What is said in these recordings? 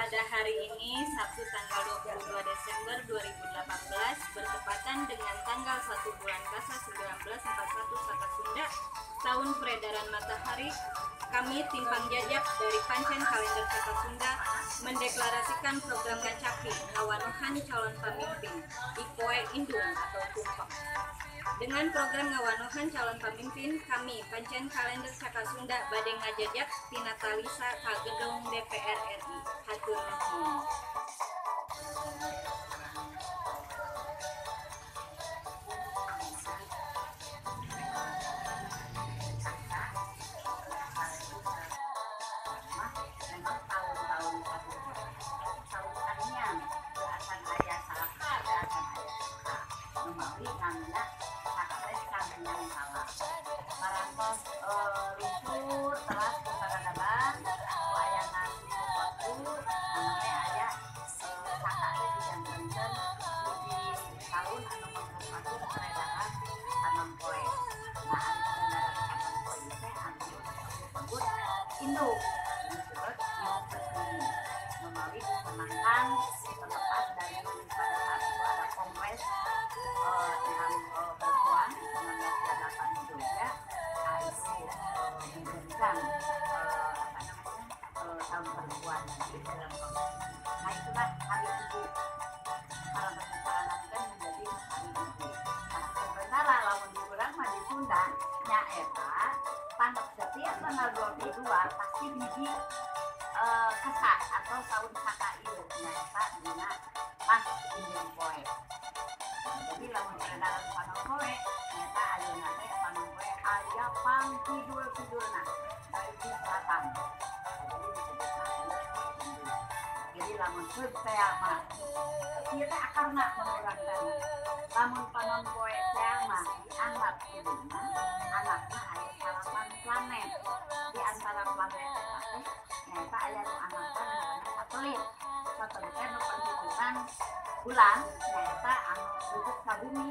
pada hari ini Sabtu tanggal 22 Desember 2018 bertepatan dengan tanggal 1 bulan Kasa 1941 Saka Sunda tahun peredaran matahari, kami tim Pangjajab dari Pancen Kalender Saka Sunda mendeklarasikan program Ngacapi Ngawanuhan Calon Pamimpin Ikoe Indung atau Tumpeng. Dengan program Ngawanuhan Calon Pamimpin, kami Pancen Kalender Saka Sunda bade ngajajak tina talisa ka gedung DPR RI. Hatur nuhun. Induk melalui kemenangan terlepas dari pada saat itu ada kongres yang berkuat 1988 juga, itu diberikan tahun perempuan di dalam kongres. Nah itulah hari ibu, para persetaraan kan menjadi hari ibu. Nah sementara lawan di orang mah di Sunda nyaeta tanggal setiap tanggal 22 pasti bibi kesak atau tahun saka ieu nyata dina pas Indian Poe. Jadi lamun peredaran panon poe nyata ayeuna teh panon poe aya pang kidul-kidulna dari di selatan. Jadi lamun keut teh mah ieu teh akarna menurut lamun panon poe teh mah dianggap kidulna anakna aya salapan planet di antara planet teh nyata aya nu anakna namanya satelit. Satelit teh nu perhitungan bulan nyata anu duduk ka bumi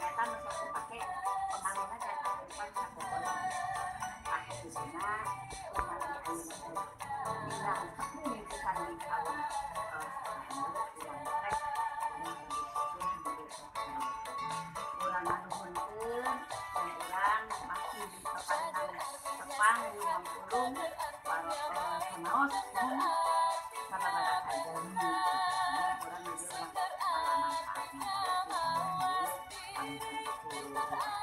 nyata nu sok dipake pengaruhna kana kehidupan sakokona. Tah kuduna umat di ayeuna teh bintang sepuluh pisan di tahun urang nganuhunkeun dan urang masih di kepanjang Jepang di Mampulung sanaos pada kajami urang jadi urang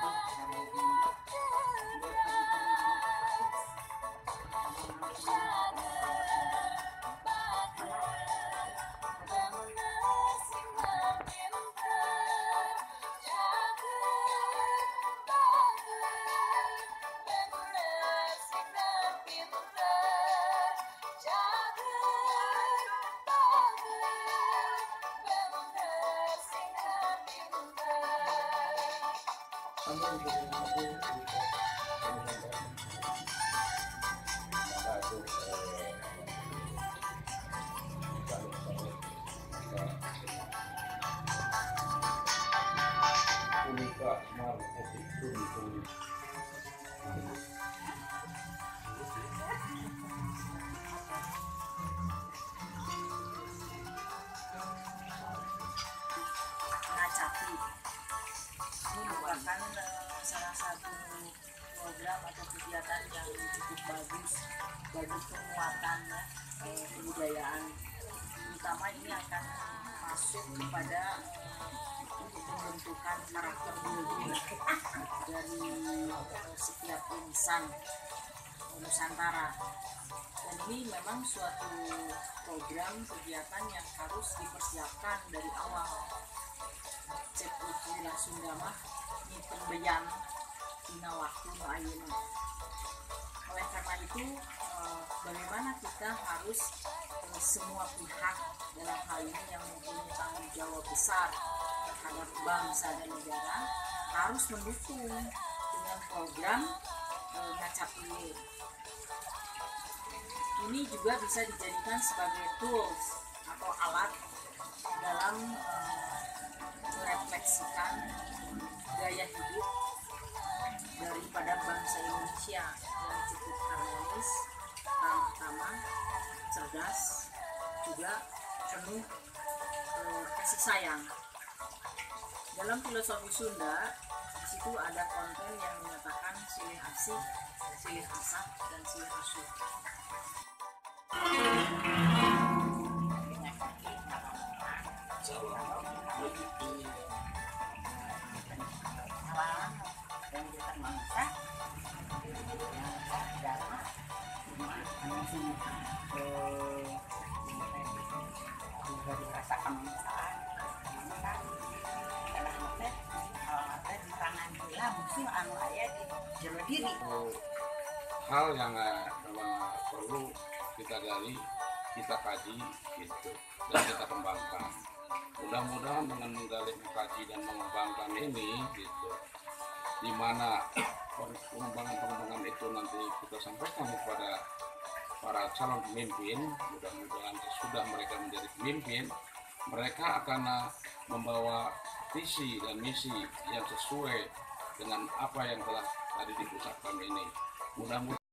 Ngacapi ini merupakan salah satu program atau kegiatan yang cukup bagus bagi penguatan kebudayaan, terutama ini akan masuk kepada untuk pembentukan karakter diri dari setiap insan Nusantara. Dan ini memang suatu program kegiatan yang harus dipersiapkan dari awal. Cek ukilah Sunda mah nyimpen beyan dina waktu nu ayeuna. Oleh karena itu bagaimana kita harus semua pihak dalam hal ini yang mempunyai tanggung jawab besar terhadap bangsa dan negara harus mendukung dengan program Ngacapi. Ini juga bisa dijadikan sebagai tools atau alat dalam merefleksikan gaya hidup daripada bangsa Indonesia yang cukup harmonis, tamah, cerdas, juga penuh kasih sayang. Dalam filosofi Sunda, di situ ada konten yang menyatakan silih asih, silih asap, dan silih asuh. juga dirasakan manfaat merangan gila musuh anu aya di jero diri. Hal yang perlu kita gali, kita kaji gitu, dan kita kembangkan. Mudah-mudahan dengan menggali, mengkaji dan mengembangkan ini gitu, di mana pengembangan itu nanti kita sampaikan kepada para calon pemimpin. Mudah-mudahan sudah mereka menjadi pemimpin, mereka akan membawa visi dan misi yang sesuai dengan apa yang telah tadi diucapkan ini. Mudah-mudahan